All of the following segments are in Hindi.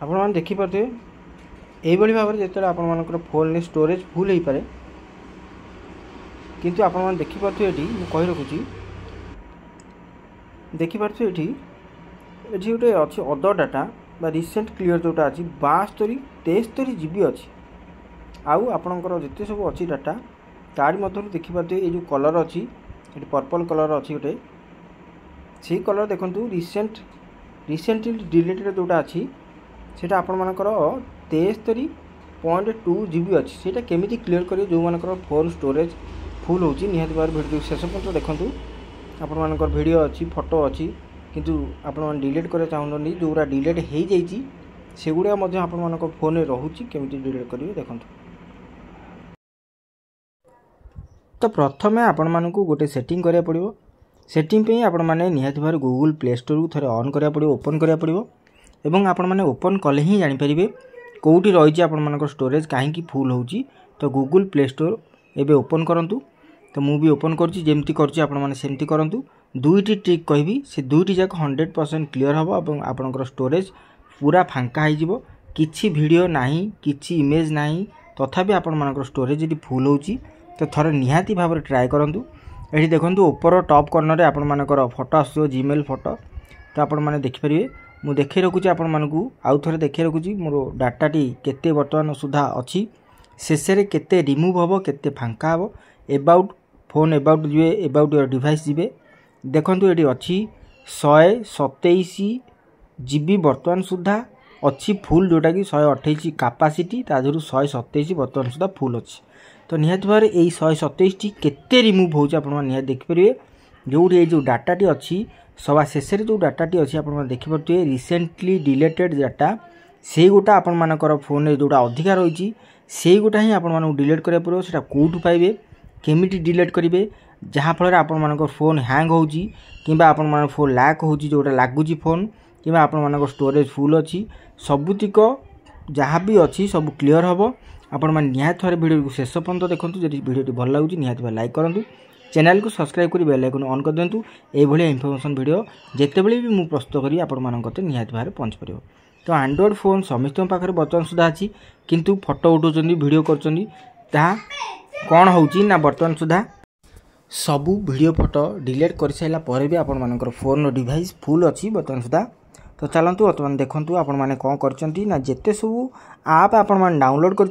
आपन देखिपे यही भाव में जो आप फोन स्टोरेज फुल हो पारे किंतु आपण देखिपे ये कही रखुची देखिपे ये गोटे अच्छी अदर डाटा रिसेंट क्लियर जोटा अच्छी 72 73 जीबी अच्छी आउ आपणकर जिते सब अच्छी डाटा तार मध्य देखिपे ये जो कलर अच्छी ये पर्पल कलर अच्छी गोटे से कलर देखूँ रिसेंटली डिलीटेड जोटा अच्छी से आपर 73.2 जीबी अच्छी से केमी क्लीयर करेंगे जो मानकर फोन स्टोरेज फुल होची निहाती भाव भिडियो शेष पर्यटन देखूँ आपर भिडियो अच्छी फोटो अच्छी किंतु आपण डिलीट करना चाहूँ जोरा डिलीट हो जाइए सेगुड़ा आपण फोन रोचे केमी डिलीट करेंगे देखूँ। तो प्रथम आपण मानक गोटे सेटिंग करा पड़ो सेटिंग पे आपण मैंने निहाती भाव गूगल प्ले स्टोर को थे ऑन करा पड़ो ओपन करा पड़ो एवं आपण मैंने ओपन कले ही जानीपर कौटी रही आपर स्टोरेज कहीं फुल होची। तो गूगल प्ले स्टोर एवं ओपन करूँ तो मुझे ओपन करमती करमती करूँ दुईटी ट्रिक कहि से दुईटी जाक 100% क्लीयर हम और आपंकर स्टोरेज पूरा फांका हो किसी वीडियो नाही किसी इमेज नाही तथापि आपण स्टोरेज यदि फुल होची तो थोड़े निहाती भाव में ट्राए करूँ। ये देखो ऊपर टॉप कॉर्नर आपण मानकर फोटो आसो जीमेल फोटो तो आपण मैंने देखिपारे मु देखे रखुची आपण मानकू आउ थोड़े देखे रखुची मोर डाटाटी केते वर्तमान सुधा अच्छी शेष में केते रिमूव हम केते फांका हम एबाउट फोन एबाउट जी एबाउट योर डिवाइस जी देखो ये अच्छी 127 जीबी वर्तमान सुधा अच्छी फुल जोटा कि 128 कैपेसिटी तादू 127 वर्तमान सुधा फुल अच्छी। तो निहाती भाव यही 127 केते रिमूव हो देखिपारे जो ये जो डाटाटी अच्छी सवा शेष जो डाटाटी अच्छी आप देखिपे रिसेंटली डिलीटेड डाटा से गोटा आपण मानकर फोन जोटा अधिका रही से गोटा ही आपण डिलीट करा पड़ो से कौटू पाइबे केमिटी डिलीट करेंगे जहाँफल आपण मानकर फोन हैंग होची किंबा आपण मान फोन लैक होची जोटा लागुची फोन किंबा आपण मानकर स्टोरेज फुल अच्छी सबुतिक जहाँ भी अच्छी सब क्लीयर हम आपण मैंने निहाती थोड़े वीडियो शेष पर्यटन देखूँ जब वीडियो भल लगे निहाती लाइक करूँ चैनल को सब्सक्राइब कर बेल आइकन ऑन कर दिंतु ये इनफॉरमेशन वीडियो जितेबले भी मुझे प्रस्तुत करी आपण मानक निहाती भाव पहुँच पार। तो एंड्रॉइड फोन समस्त पाखे बर्तमान सुधा अच्छी किंतु फोटो उठाउछन वीडियो करछन कौन होची ना बर्तमान सुधा सबू वीडियो फोटो डिलीट कर सारा पर भी आपण मानकर फोन डिवाइस फुल अच्छी बर्तमान सुधा। तो चलतु बर्तमान देखु आपण मैंने कौन कर जिते सब आप आपण मैंने डाउनलोड कर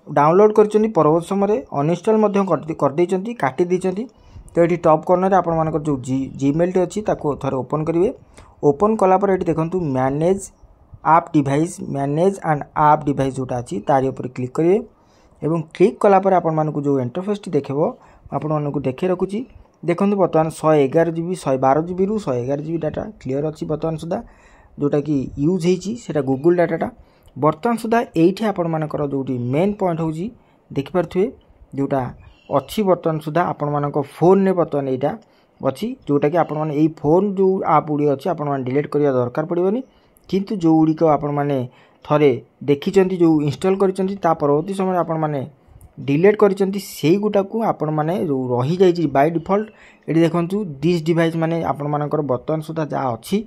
डाउनलोड कर परवर्त समय अनइंस्टॉल कर काटी तो ये टॉप कॉर्नर आपण मानकर जो जीमेल टी अच्छी थोड़े ओपन करेंगे ओपन कलापर ये देखो मैनेज आप डिवाइस मैनेज एंड आप डिवाइस जोटा अच्छी तारी उपर क्लिक करेंगे एवं क्लिक कलापर आपण मानक जो इंटरफेस टी देखो आपण मानक देखे रखुची देखो बर्तमान 111 जीबी 112 जीबी रु 111 जीबी डाटा क्लीयर अच्छी बर्तमान सुधा जोटा कि यूज होता गूगल डाटाटा बर्तमान सुधा ये आपण मानकर जो मेन पॉइंट हूँ देखिपे जोटा अच्छी बर्तमान सुधा आपण मानक फोन ने बर्तमान यहाँ अच्छी जोटा कि आपण माने यही फोन जो आप गुड़ी अच्छी आपण माने डिलीट करने दरकार पड़ोनी किंतु जो गुड़िक आपण माने थरे देखी जो इंस्टॉल कर परवर्ती समय आपण माने डिलीट कर गुटा को आपण माने जो रही जाइए बाय डिफॉल्ट ये देखो दिस डिवाइस माने आपण मानकर बर्तमान सुधा जहाँ अच्छी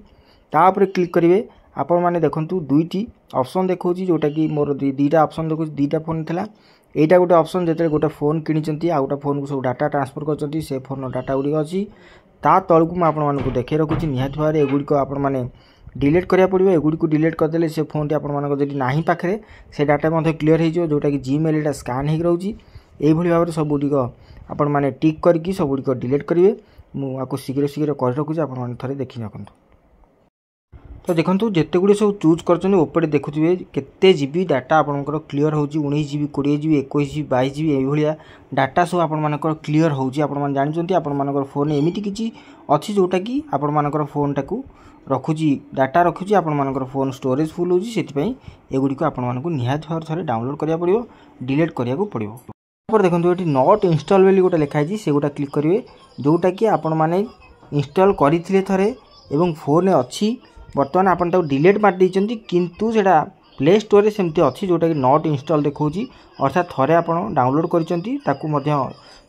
तापर क्लिक करेंगे आपण माने देखो दुईटी ऑप्शन देखो जोटा कि मोर दीटा ऑप्शन देखो दीटा फोन था यहाँ गोटे ऑप्शन जो गोटे फोन किणी आ गोटे फोन को सब डाटा ट्रांसफर कर से फोन डाटा गुड़िक अच्छी ता तलू मुझे आपको देखे रखुच्छी निहाती भाव एगुड़िक आपण मैंने डिलीट करा पड़ो एगुड़ी डिलीट करदे से फोन टी आपड़ी ना पाखे से डाटा क्लीयर हो जोटा कि जीमेल यहाँ स्कान हो रोचे यही भाव में सबुटिक आपण मैंने टिक करके सबुटिक डिलीट करेंगे मुझे शीघ्र शीघ्र कर रखुच्छी आप थे देखी रखु। तो देखो जिते गुड़े सब चूज कर देखुए केते जीबी डाटा आपंकर क्लीयर हो 19 जीबी 20 जीबी 21 जीबी 22 जीबी ये डाटा सब आपर क्लीयर हो जानते आपर फोन एमती किसी अच्छी जोटा कि आपर फोन टाक रखुची डाटा रखुची आपर फोन स्टोरेज फुल होती एगुड़िक आपको निहाती भाव थे डाउनलोड करा पड़ो डिलीट करा पड़ो। देखो ये नॉट इंस्टॉल बोली गोटे लिखाई से गोटा क्लिक करेंगे जोटा कि आपण मैंने इंस्टॉल करते थे एवं फोन अच्छी बर्तमान आप डिलीट मार देइचंती किंतु सेटा प्ले स्टोर सेमती अच्छी जोटा कि नॉट इंस्टॉल देखौची अर्थात थरे आप डाउनलोड करिसंती ताकू मध्य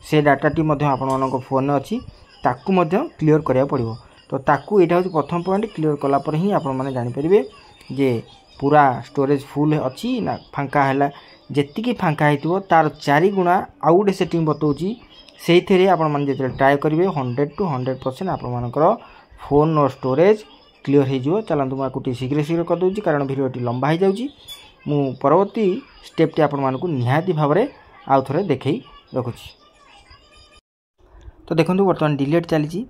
से डाटाटी मध्य आपण फोन अच्छी ताकू मध्य क्लीयर करिया पड़िबो। तो ताकू एटा होची प्रथम पॉइंट क्लीयर कला पर ही आपण माने जानि परिबे जे पूरा स्टोरेज फुल अच्छी ना फांका है जेतिकी फांका होइतिबो तार 4 गुणा आउ गोटे सेटिंग बताऊँगी से आपण मैंने जो ट्राए करेंगे 100 to 100% आपर फोन और स्टोरेज क्लीयर हो चलतु मुझे शीघ्र शीघ्र करदे कारण भिडियोटी लंबा हो जाऊँगी मु परवर्ती स्टेपटी आपण मानक निहाती भाव में आउ थे देखई रखुची। तो देखो बर्तमान डिलीट चली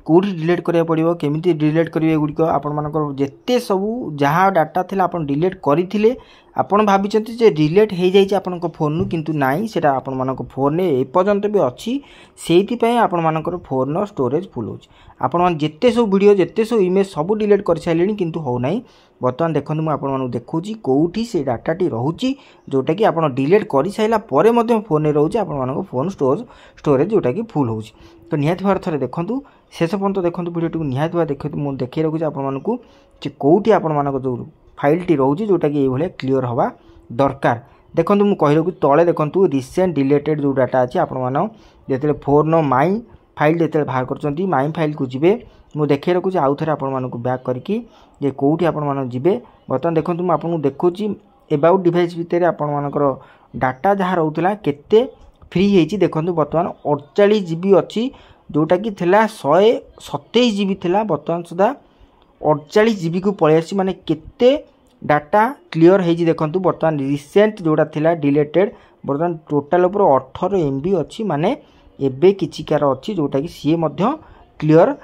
कौटी डिलीट करा पड़ो केमी डिलीट करेंगे गुड़िक आपर जिते सब जहाँ डाटा थी आप डिलीट करते आपण भाई डिलीट हो जाए आपण फोन किंतु नाई से आपण मान फोन एपर्यंत भी अच्छी से आपण फोन स्टोरेज फुल हो आपण जिते सब वीडियो जिते सब इमेज सब डिलीट कर सारे किंतु हो ना बर्तमान देखो मुझे देखुची कौटी से डाटाटी रोचे जोटा कि आप डिलीट कर सारापर फोन में रोचे आप फोन स्टोरेज जोटा कि फुल हो तो निहाती भाव थे देखूँ शेष पर्यंत देखो वीडियो को निहाती भाव देख मुझे देखिए रखुच्छी आपको कौटी आपण जो फाइलटी रोचे जोटा कि ये क्लीयर हवा दरकार देखो मुझे कही रखुच्छी तले देखो रिसेंट डिलीटेड जो डाटा अच्छी आपते फोन माई फाइल जो बाहर कर माई फाइल को जी मुझे देखिए रखुच्छी आउ थे आपण बैक करके जे कौटी आपण जी बर्तमान देखो मुझे देखुची एबाउट डिवाइस भितर आपर डाटा जहाँ रोला केते फ्री होती देखो बर्तमान 48 GB अच्छी जोटा कि 127 GB थिला बर्तमान सुधा 48 GB को पलि आसी माने केते डाटा क्लीयर होती देखो बर्तमान रिसेंट जोड़ा थिला डिलीटेड बर्तमान टोटाल उपर 18 MB अच्छी माने एबे किछिकार अच्छी जोटा कि सी क्लीयर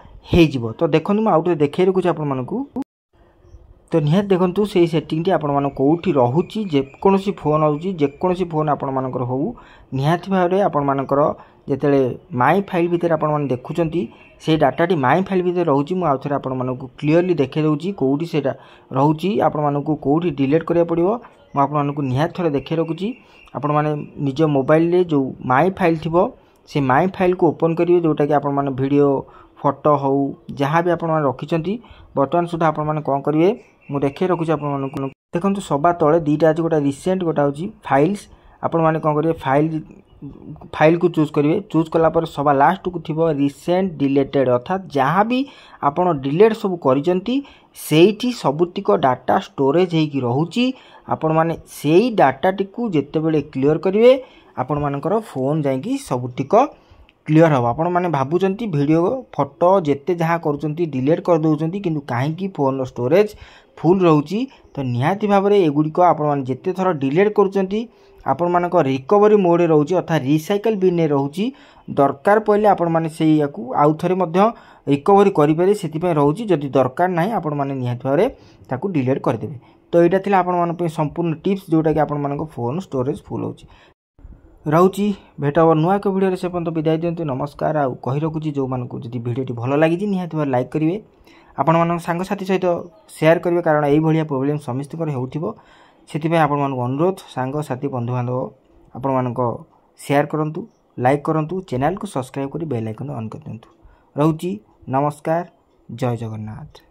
हो तो देखो मुझे आउट देखे रखुच्छी आपण मानकू तो निहाती देखो से सेटिंगटी आपण कौटी रोची जेकोसी फोन आउची जेकोसी फोन आपण मानकर हो निहाती भाव में आपण मानकर जिते माई फाइल भितर आपण देखुं से डाटाटी माई फाइल भितर रोचे मुझे आउ थे आपण क्लीयरली देखे दूसरी कौटी से रोचे आपण कौटी डिलीट करा पड़ो मुझे निहाती थे देखे रखुच्छी आपण मैंने निज मोबाइल जो माई फाइल थी से माई फाइल को ओपन करेंगे जोटा कि आपण वीडियो फोटो हो जहाँ भी आपण रखिंट बर्तमान सुधा आपण कौन करेंगे मुझे देखे रखुच्छी आपको देखो सभा तले दीटा अच्छी गोटा रिसेंट गोटा हूँ फाइल्स आपण मैंने कौन करेंगे फाइल को चूज करेंगे चूज कलापर सभा लास्ट को थी रिसेंट डिलीटेड अर्थात जहाँ भी आपण डिलीट सब करी सबुतिक डाटा स्टोरेज होगी रोची आपण मैंने से डाटाटी को जिते बड़े क्लीयर करेंगे आपण मानकर फोन जाकि सबुतिक क्लीयर हम आपण मैंने भावुंट वीडियो फोटो जिते जहाँ कर डिलीट कर दौरान किंतु कहीं फोन स्टोरेज फुल रोची तो निहाती भाव में एगुड़िक आपण जिते थर डिलीट कर आपण मानक रिकवरी मोड रोचे अर्थात रिसाइकल बिन में रोचे दरकार पड़े आपण मैंने से आउ थे रिकवरी करें से रोचे जदि दरकार ना आपण मैंने निहाती भाव में डिलीट करदे तो यहाँ थी आपण संपूर्ण टिप्स जोटा कि आपण मानक फोन स्टोरेज फुल हो रोची भेट हम नुआ एक वीडियो से पर्यंत विदाय दिंतु नमस्कार आउ कही रखुच्छी जो मानक जब वीडियोटी भल लगी निहाती भाव लाइक करेंगे आपण मान सांगसाथी सहित शेयर करेंगे कारण यही प्रोब्लेम समस्त से आपण अनुरोध सांगसाथी बंधुबांधव आपण मानक शेयर करंतु लाइक करंतु चैनल को सब्सक्राइब कर बेल आइकन ऑन कर दिंतु रोची नमस्कार जय जगन्नाथ।